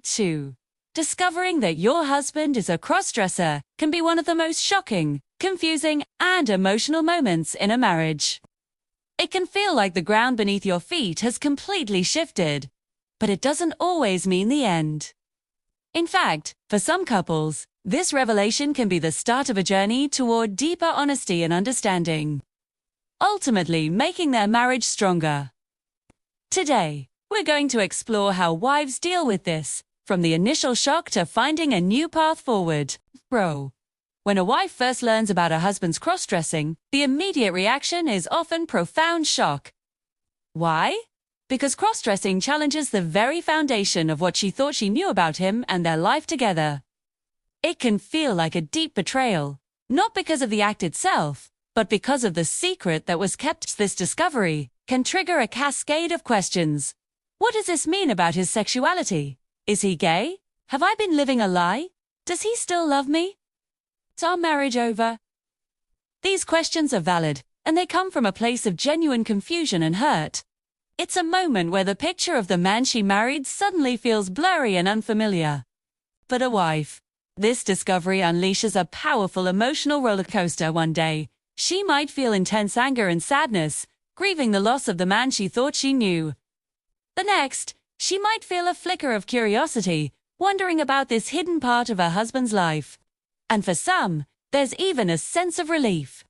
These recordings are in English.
2. Discovering that your husband is a crossdresser can be one of the most shocking, confusing, and emotional moments in a marriage. It can feel like the ground beneath your feet has completely shifted, but it doesn't always mean the end. In fact, for some couples, this revelation can be the start of a journey toward deeper honesty and understanding, ultimately making their marriage stronger. Today, we're going to explore how wives deal with this, from the initial shock to finding a new path forward. When a wife first learns about her husband's cross-dressing, the immediate reaction is often profound shock. Why? Because cross-dressing challenges the very foundation of what she thought she knew about him and their life together. It can feel like a deep betrayal, not because of the act itself, but because of the secret that was kept. This discovery can trigger a cascade of questions. What does this mean about his sexuality? Is he gay? Have I been living a lie? Does he still love me? Is our marriage over? These questions are valid, and they come from a place of genuine confusion and hurt. It's a moment where the picture of the man she married suddenly feels blurry and unfamiliar. For a wife, this discovery unleashes a powerful emotional roller coaster. One day, she might feel intense anger and sadness, grieving the loss of the man she thought she knew. The next, she might feel a flicker of curiosity, wondering about this hidden part of her husband's life. And for some, there's even a sense of relief.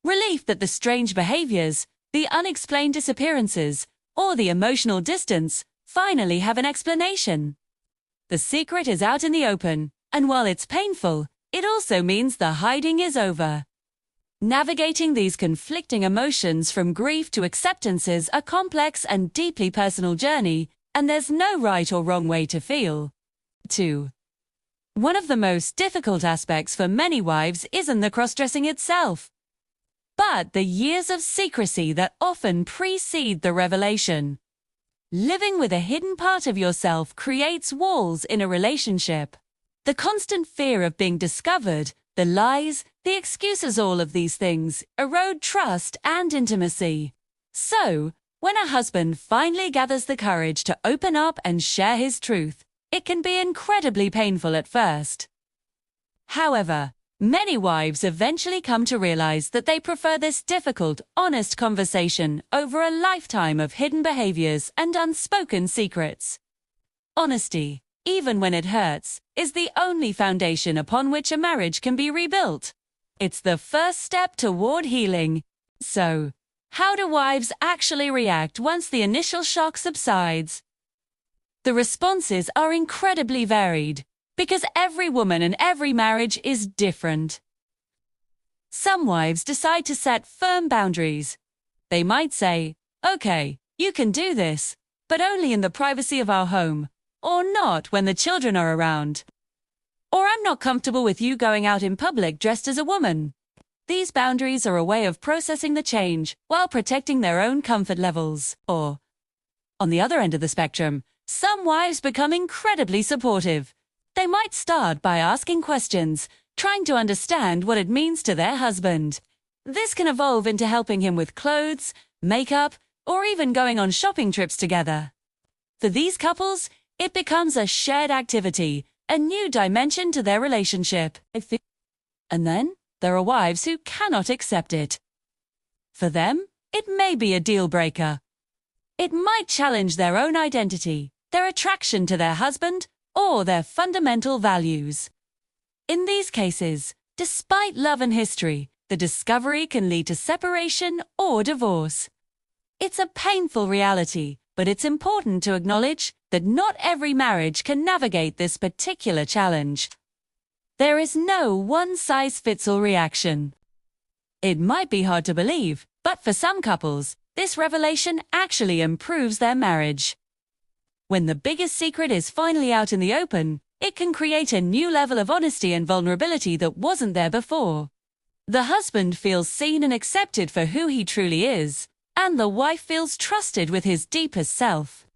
Relief that the strange behaviors, the unexplained disappearances, or the emotional distance finally have an explanation. The secret is out in the open, and while it's painful, it also means the hiding is over. Navigating these conflicting emotions from grief to acceptance is a complex and deeply personal journey, and there's no right or wrong way to feel. 2. One of the most difficult aspects for many wives isn't the cross-dressing itself, but the years of secrecy that often precede the revelation. Living with a hidden part of yourself creates walls in a relationship. The constant fear of being discovered, the lies, the excuses, all of these things erode trust and intimacy. So, when a husband finally gathers the courage to open up and share his truth, it can be incredibly painful at first. However, many wives eventually come to realize that they prefer this difficult, honest conversation over a lifetime of hidden behaviors and unspoken secrets. Honesty, even when it hurts, is the only foundation upon which a marriage can be rebuilt. It's the first step toward healing. So, how do wives actually react once the initial shock subsides? The responses are incredibly varied, because every woman and every marriage is different. Some wives decide to set firm boundaries. They might say, "Okay, you can do this, but only in the privacy of our home, or not when the children are around." Or, "I'm not comfortable with you going out in public dressed as a woman." These boundaries are a way of processing the change while protecting their own comfort levels. Or, on the other end of the spectrum, some wives become incredibly supportive. They might start by asking questions, trying to understand what it means to their husband. This can evolve into helping him with clothes, makeup, or even going on shopping trips together. For these couples, it becomes a shared activity, a new dimension to their relationship. And then, there are wives who cannot accept it. For them, it may be a deal breaker. It might challenge their own identity, their attraction to their husband, or their fundamental values. In these cases, despite love and history, the discovery can lead to separation or divorce. It's a painful reality, but it's important to acknowledge that not every marriage can navigate this particular challenge. There is no one-size-fits-all reaction. It might be hard to believe, but for some couples, this revelation actually improves their marriage. When the biggest secret is finally out in the open, it can create a new level of honesty and vulnerability that wasn't there before. The husband feels seen and accepted for who he truly is, and the wife feels trusted with his deepest self.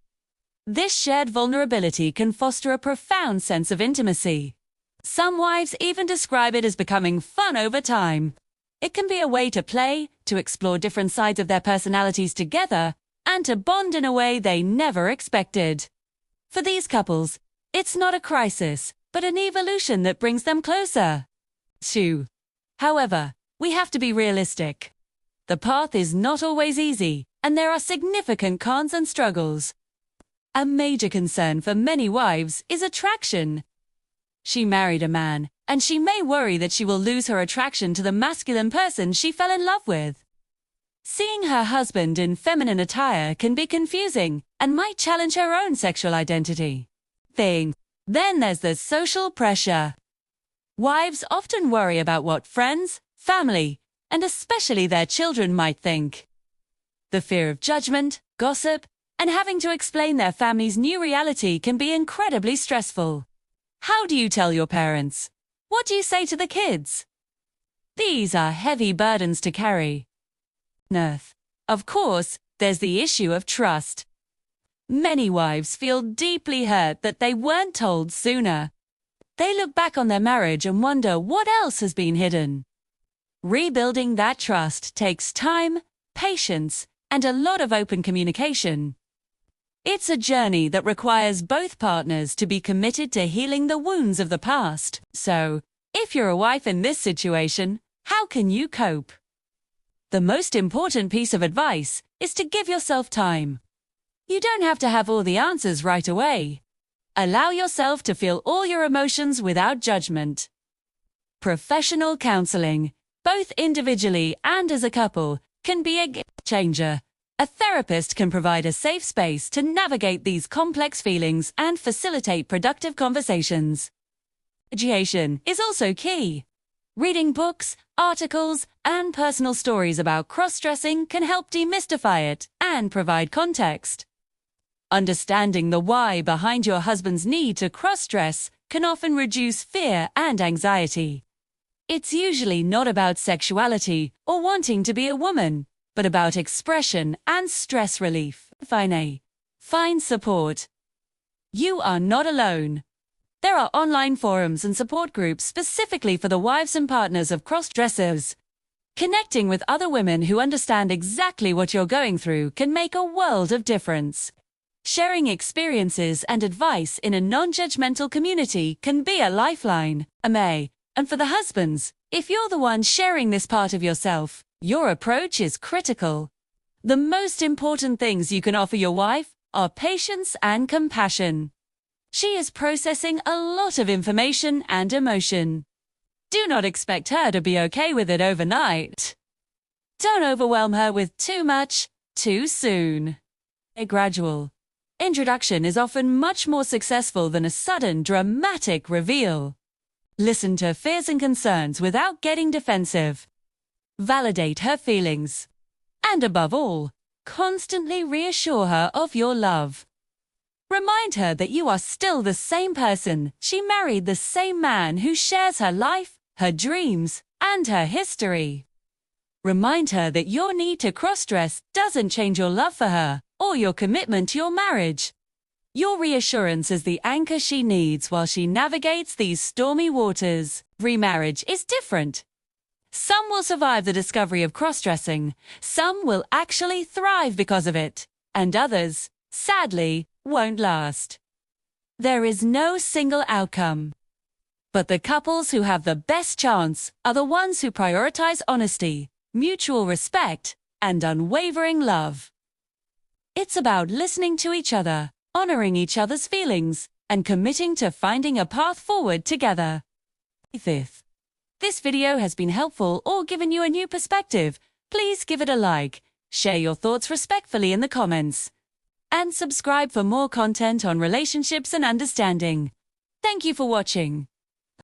This shared vulnerability can foster a profound sense of intimacy. Some wives even describe it as becoming fun over time. It can be a way to play, to explore different sides of their personalities together, and to bond in a way they never expected. For these couples, It's not a crisis, but an evolution that brings them closer. 2. However, we have to be realistic. The path is not always easy, and there are significant cons and struggles. A major concern for many wives is attraction. She married a man, and she may worry that she will lose her attraction to the masculine person she fell in love with. Seeing her husband in feminine attire can be confusing and might challenge her own sexual identity. Then there's the social pressure. Wives often worry about what friends, family, and especially their children might think. The fear of judgment, gossip, and having to explain their family's new reality can be incredibly stressful. How do you tell your parents? What do you say to the kids? These are heavy burdens to carry. Of course, there's the issue of trust. Many wives feel deeply hurt that they weren't told sooner. They look back on their marriage and wonder what else has been hidden. Rebuilding that trust takes time, patience, and a lot of open communication. It's a journey that requires both partners to be committed to healing the wounds of the past. So, if you're a wife in this situation, how can you cope? The most important piece of advice is to give yourself time. You don't have to have all the answers right away. Allow yourself to feel all your emotions without judgment. Professional counseling, both individually and as a couple, can be a game changer. A therapist can provide a safe space to navigate these complex feelings and facilitate productive conversations. Education is also key. Reading books, articles, and personal stories about cross-dressing can help demystify it and provide context. Understanding the why behind your husband's need to cross-dress can often reduce fear and anxiety. It's usually not about sexuality or wanting to be a woman, but about expression and stress relief. Find support. You are not alone. There are online forums and support groups specifically for the wives and partners of cross-dressers. Connecting with other women who understand exactly what you're going through can make a world of difference. Sharing experiences and advice in a non-judgmental community can be a lifeline. And for the husbands, if you're the one sharing this part of yourself, your approach is critical. The most important things you can offer your wife are patience and compassion. She is processing a lot of information and emotion. Do not expect her to be okay with it overnight. Don't overwhelm her with too much, too soon. A gradual introduction is often much more successful than a sudden, dramatic reveal. Listen to fears and concerns without getting defensive. Validate her feelings. And above all, constantly reassure her of your love. Remind her that you are still the same person. She married the same man who shares her life, her dreams, and her history. Remind her that your need to cross-dress doesn't change your love for her or your commitment to your marriage. Your reassurance is the anchor she needs while she navigates these stormy waters. Remarriage is different. Some will survive the discovery of cross-dressing, some will actually thrive because of it, and others, sadly, won't last. There is no single outcome. But the couples who have the best chance are the ones who prioritize honesty, mutual respect, and unwavering love. It's about listening to each other, honoring each other's feelings, and committing to finding a path forward together. If this video has been helpful or given you a new perspective, please give it a like, share your thoughts respectfully in the comments, and subscribe for more content on relationships and understanding. Thank you for watching.